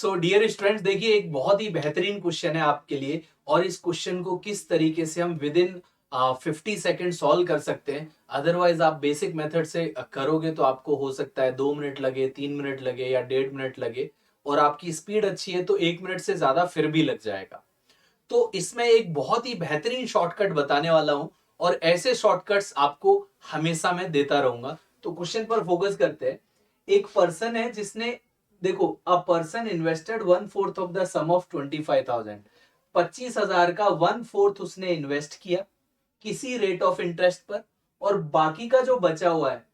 So dear students, देखिए एक बहुत ही बेहतरीन क्वेश्चन है आपके लिए। और इस क्वेश्चन को किस तरीके से हम विद इन 50 सेकेंड सॉल्व कर सकते हैं। अदरवाइज आप बेसिक मेथड से करोगे तो आपको हो सकता है 2 मिनट लगे, 3 मिनट लगे या 1.5 मिनट लगे। और आपकी स्पीड अच्छी है तो 1 मिनट से ज्यादा फिर भी लग जाएगा। तो इसमें एक बहुत ही बेहतरीन शॉर्टकट बताने वाला हूं, और ऐसे शॉर्टकट्स आपको हमेशा मैं देता रहूंगा। तो क्वेश्चन पर फोकस करते हैं। एक पर्सन है जिसने, देखो, a person invested 1/4 of the sum of 25,000। 25,000 का 1/4 उसने इन्वेस्ट किया किसी रेट ऑफ इंटरेस्ट पर, और बाकी का जो बचा हुआ है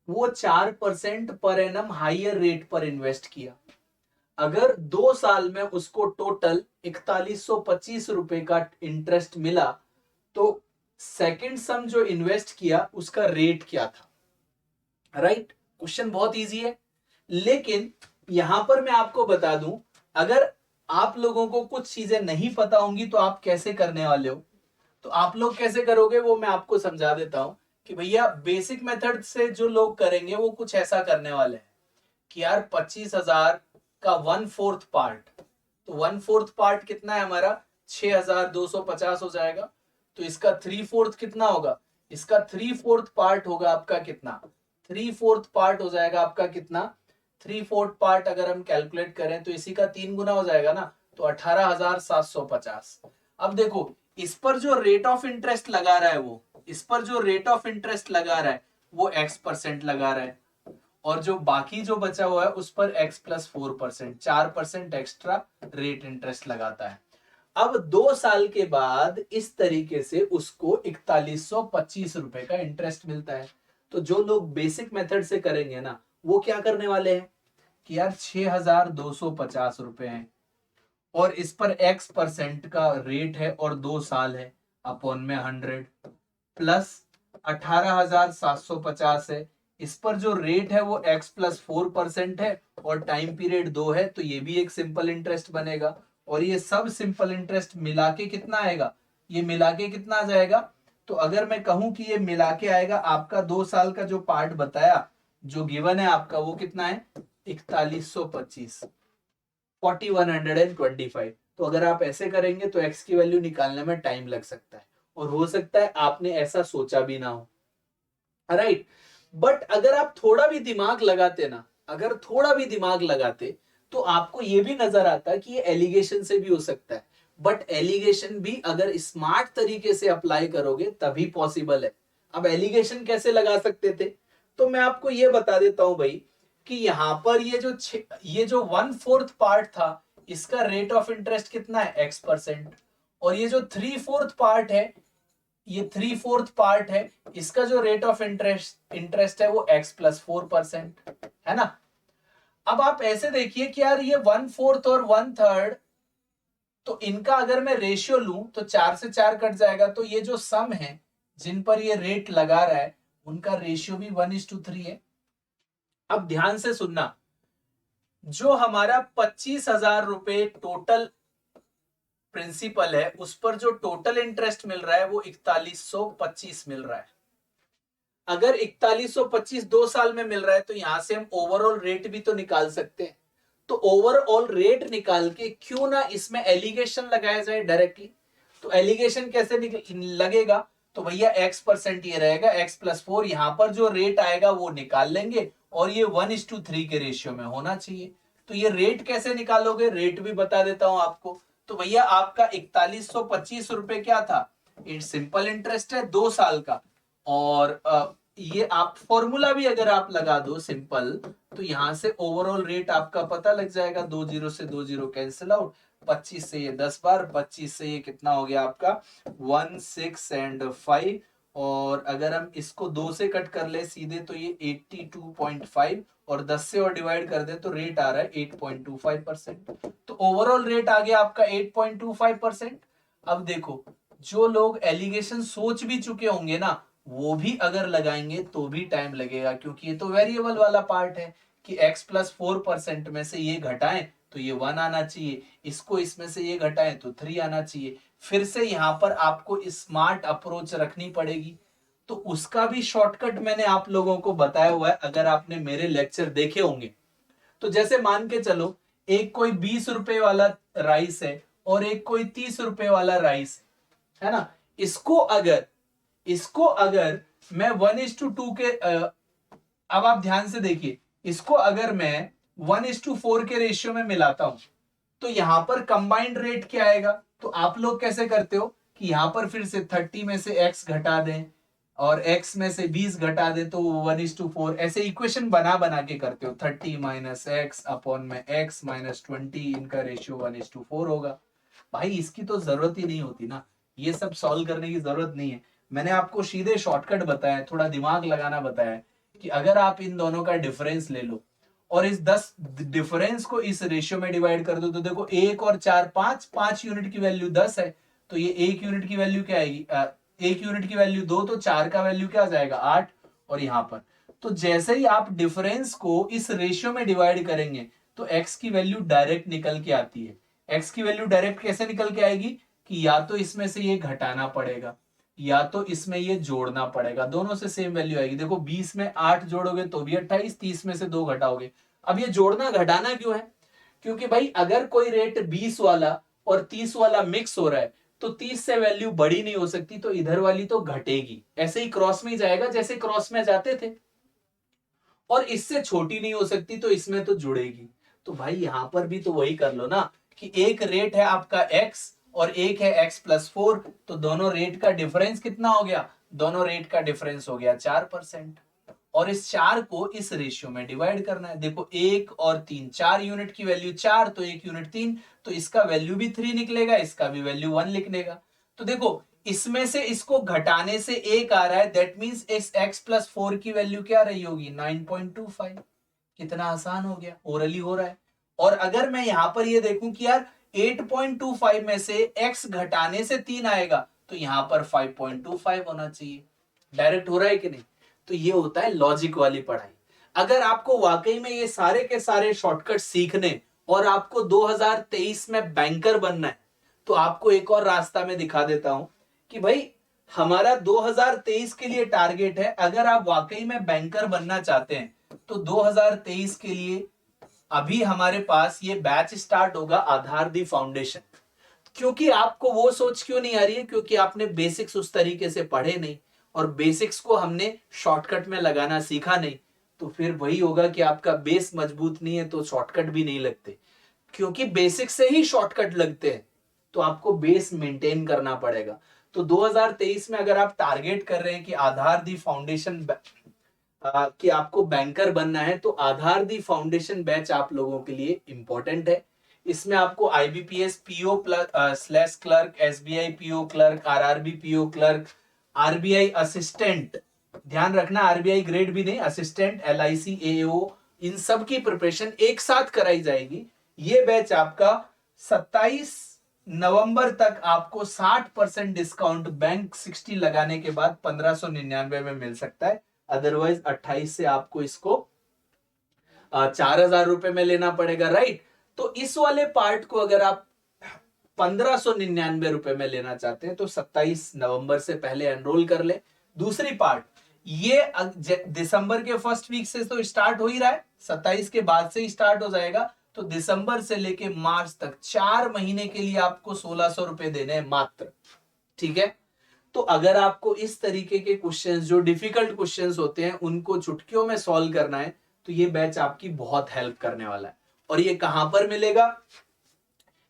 वो 4% पर एनम हाइयर रेट पर इन्वेस्ट किया। अगर 2 साल में उसको टोटल 4125 रुपए का इंटरेस्ट मिला, तो सेकंड सम जो इन्वेस्ट किया उसका रेट क्या था। राइट, क्वेश्चन बहुत इजी है। लेकिन यहां पर मैं आपको बता दूं, अगर आप लोगों को कुछ चीजें नहीं पता होंगी तो आप कैसे करने वाले हो। तो आप लोग कैसे करोगे वो मैं आपको समझा देता हूं। कि भैया बेसिक मेथड से जो लोग करेंगे वो कुछ ऐसा करने वाले हैं कि यार 25,000 का 1/4 पार्ट, तो 1/4 पार्ट कितना है हमारा, 6,250 हो जाएगा। तो इसका 3/4 कितना होगा, इसका 3/4 पार्ट होगा आपका कितना, 3/4 पार्ट हो जाएगा आपका कितना, 3/4 पार्ट अगर हम कैलकुलेट करें तो इसी का 3 गुना हो जाएगा ना, तो 18,750। अब देखो, इस पर जो रेट ऑफ इंटरेस्ट लगा रहा है वो, इस पर जो रेट ऑफ इंटरेस्ट लगा रहा है वो X% लगा रहा है, और जो बाकी जो बचा हुआ है उस पर X+4%, 4% एक्स्ट्रा रेट इंटरेस्ट लगाता है। अब 2 साल के बाद इस तरीके से उसको 4125 रुपए का इंटरेस्ट मिलता है। तो जो लोग बेसिक मेथड से करेंगे ना, वो क्या करने वाले हैं कि यार 6,250 रुपए हैं, और इस पर X% का रेट है और 2 साल है, अपॉन में 100, प्लस 18,750 है। इस पर जो रेट है वो X+4% है, और टाइम पीरियड 2 है, तो ये भी एक सिंपल इंटरेस्ट बनेगा। और ये सब सिंपल इंटरेस्ट मिला के कितना आएगा, ये मिला के कितना आ जाएगा। तो अगर मैं कहूं कि ये मिला के आएगा आपका 2 साल का जो पार्ट बताया, जो गिवन है आपका, वो कितना है 4125, 4125। तो अगर आप ऐसे करेंगे तो एक्स की वैल्यू निकालने में टाइम लग सकता है, और हो सकता है आपने ऐसा सोचा भी ना हो। राइट, बट अगर आप थोड़ा भी दिमाग लगाते ना, अगर थोड़ा भी दिमाग लगाते, तो आपको यह भी नजर आता कि ये एलिगेशन से भी हो सकता है। बट एलिगेशन भी अगर स्मार्ट तरीके से अप्लाई करोगे तभी पॉसिबल है। अब एलिगेशन कैसे लगा सकते थे, तो मैं आपको यह बता देता हूं भाई, कि यहां पर ये जो 1/4 पार्ट था, इसका रेट ऑफ इंटरेस्ट कितना है X%। और ये जो 3/4 पार्ट है, ये 3/4 पार्ट है, इसका जो रेट ऑफ इंटरेस्ट है वो X+4% है ना। अब आप ऐसे देखिए कि यार ये 1/4 और 1/3, तो इनका अगर मैं रेशियो लूं तो 4 से 4 कट जाएगा, तो ये जो सम है जिन पर ये रेट लगा रहा है उनका रेशियो भी 1:3 है। अब ध्यान से सुनना, जो हमारा 25,000 रुपए टोटल प्रिंसिपल है, उस पर जो टोटल इंटरेस्ट मिल रहा है वो 4125 मिल रहा है। अगर 4125 2 साल में मिल रहा है तो यहां से हम ओवरऑल रेट भी तो निकाल सकते हैं। तो ओवरऑल रेट निकाल के क्यों ना इसमें एलिगेशन लगाया जाए डायरेक्टली। तो एलिगेशन कैसे लगेगा, तो भैया X% ये रहेगा, X+4, यहां पर जो रेट आएगा वो निकाल लेंगे, और ये 1:3 के रेशियो में होना चाहिए। तो ये रेट कैसे निकालोगे, रेट भी बता देता हूं आपको। तो भैया आपका 4125 रुपए क्या था, सिंपल इंटरेस्ट है 2 साल का। और ये आप फॉर्मूला भी अगर आप लगा दो सिंपल, तो यहां से ओवरऑल रेट आपका पता लग जाएगा। 2 जीरो से 2 जीरो कैंसिल आउट, 25 से ये 10 बार, 25 से ये कितना हो गया आपका 1, 6 एंड 5। और अगर हम इसको 2 से कट कर ले सीधे तो ये 82.5, और 10 से और डिवाइड कर दे तो रेट आ रहा है 8.25%। तो ओवरऑल रेट आ गया आपका 8.25%। अब देखो, जो लोग एलिगेशन सोच भी चुके होंगे ना, वो भी अगर लगाएंगे तो भी टाइम लगेगा, क्योंकि ये तो वेरिएबल वाला पार्ट है कि X+4% में से ये घटाएं तो ये 1 आना चाहिए, इसको इसमें से ये घटाएं तो 3 आना चाहिए। फिर से यहां पर आपको स्मार्ट अप्रोच रखनी पड़ेगी। तो उसका भी शॉर्टकट मैंने आप लोगों को बताया हुआ है, अगर आपने मेरे लेक्चर देखे होंगे। तो जैसे मान के चलो एक कोई 20 रुपए वाला राइस है और एक कोई 30 रुपए वाला राइस है ना, इसको अगर मैं 1:2 के अब आप ध्यान से देखिए, इसको अगर मैं 1:4 के रेशियो में मिलाता हूं तो यहां पर कंबाइंड रेट क्या आएगा। तो आप लोग कैसे करते हो कि यहां पर फिर से 30 में से x घटा दें और x में से 20 घटा दें तो 1:4, ऐसे इक्वेशन बना बना के करते हो। 30 माइनस एक्स अपॉन में x माइनस 20, इनका रेशियो 1:4 होगा। भाई इसकी तो जरूरत ही नहीं होती ना, ये सब सॉल्व करने की जरूरत नहीं है। मैंने आपको सीधे शॉर्टकट बताया है, थोड़ा दिमाग लगाना बताया है कि अगर आप इन दोनों का डिफरेंस ले लो और इस 10 डिफरेंस को इस रेशियो में डिवाइड कर दो तो देखो 1 और 4 5, 5 यूनिट की वैल्यू 10 है तो ये 1 यूनिट की वैल्यू क्या आएगी, 1 यूनिट की वैल्यू 2, तो 4 का वैल्यू क्या आ जाएगा 8। और यहां पर तो जैसे ही आप डिफरेंस को इस रेशियो में डिवाइड करेंगे तो x की वैल्यू डायरेक्ट निकल के आती है। x की वैल्यू डायरेक्ट कैसे निकल के आएगी कि या तो इसमें से ये घटाना पड़ेगा या तो इसमें ये जोड़ना पड़ेगा, दोनों से सेम वैल्यू आएगी। देखो 20 में 8 जोड़ोगे तो भी 28, 30 में से 2 घटाओगे। अब ये जोड़ना घटाना क्यों है, क्योंकि भाई अगर कोई रेट 20 वाला और 30 वाला मिक्स हो रहा है तो 30 से वैल्यू बड़ी नहीं हो सकती, तो इधर वाली तो घटेगी, ऐसे ही क्रॉस में ही जाएगा जैसे क्रॉस में जाते थे, और इससे छोटी नहीं हो सकती तो इसमें तो जुड़ेगी। तो भाई यहां पर भी तो वही कर लो ना कि एक रेट है आपका x और एक है x+4, तो दोनों रेट का डिफरेंस कितना हो गया, दोनों रेट का डिफरेंस हो गया 4%। और इस 4 को इस रेशियो में डिवाइड करना है। देखो 1 और 3, 4 यूनिट की वैल्यू 4 तो 1 यूनिट 3, तो इसका वैल्यू भी 3 निकलेगा, इसका भी वैल्यू 1 निकलेगा। तो देखो इसमें से इसको घटाने से 1 आ रहा है, दैट मींस इस x+4 की वैल्यू क्या रही होगी 9.25। कितना आसान हो गया, ओरली हो रहा है। और अगर मैं यहां पर ये देखूं कि यार 8.25 में से x घटाने से 3 आएगा तो यहां पर 5.25 होना चाहिए। डायरेक्ट हो रहा है कि नहीं। तो ये होता है लॉजिक वाली पढ़ाई। अगर आपको वाकई में ये सारे के सारे शॉर्टकट सीखने और आपको 2023 में बैंकर बनना है तो आपको एक और रास्ता मैं दिखा देता हूं कि भाई हमारा 2023 के लिए टारगेट है, अगर आप वाकई में बैंकर बनना चाहते हैं तो 2023 के लिए अभी हमारे पास ये बैच स्टार्ट होगा, आधार दी फाउंडेशन। क्योंकि आपको वो सोच क्यों नहीं आ रही है, क्योंकि आपने बेसिक्स उस तरीके से पढ़े नहीं और बेसिक्स को हमने शॉर्टकट में लगाना सीखा नहीं। तो फिर वही होगा कि आपका बेस मजबूत नहीं है तो शॉर्टकट भी नहीं लगते, क्योंकि बेसिक से ही शॉर्टकट लगते हैं। तो आपको बेस मेंटेन करना पड़ेगा। तो 2023 में अगर आप टारगेट कर रहे हैं कि आधार दी फाउंडेशन कि आपको बैंकर बनना है तो आधार दी फाउंडेशन बैच आप लोगों के लिए इंपॉर्टेंट है। इसमें आपको IBPS PO slash clerk, SBI PO clerk, RRB PO clerk, RBI assistant, ध्यान रखना RBI ग्रेड भी नहीं, असिस्टेंट, LIC AO, इन सब की प्रिपरेशन एक साथ कराई जाएगी। ये बैच आपका 27 नवंबर तक आपको 60% डिस्काउंट बैंक 60 लगाने के बाद 1599 में मिल सकता है। अदरवाइज 28 से आपको इसको 4000 रुपए में लेना पड़ेगा, राइट। तो इस वाले पार्ट को अगर आप 1599 रुपए में लेना चाहते हैं तो 27 नवंबर से पहले एनरोल कर ले। दूसरी पार्ट ये दिसंबर के फर्स्ट वीक से तो स्टार्ट हो ही रहा है, 27 के बाद से ही स्टार्ट हो जाएगा। तो दिसंबर से लेके मार्च तक 4 महीने के लिए आपको 1600 रुपए देने हैं मात्र, ठीक है। तो अगर आपको इस तरीके के क्वेश्चंस, जो डिफिकल्ट क्वेश्चंस होते हैं, उनको चुटकियों में सॉल्व करना है तो ये बैच आपकी बहुत हेल्प करने वाला है। और ये कहां पर मिलेगा,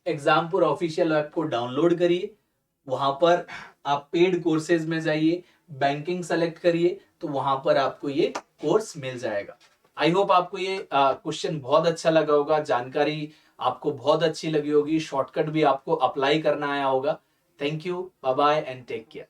एग्जामपुर ऑफिशियल ऐप को डाउनलोड करिए, वहां पर आप पेड कोर्सेज में जाइए, बैंकिंग सेलेक्ट करिए, तो वहां पर आपको ये कोर्स मिल जाएगा। आई होप आपको ये क्वेश्चन बहुत अच्छा लगा होगा, जानकारी आपको बहुत अच्छी लगी होगी, शॉर्टकट भी आपको अप्लाई करना आया होगा। Thank you, bye bye and take care.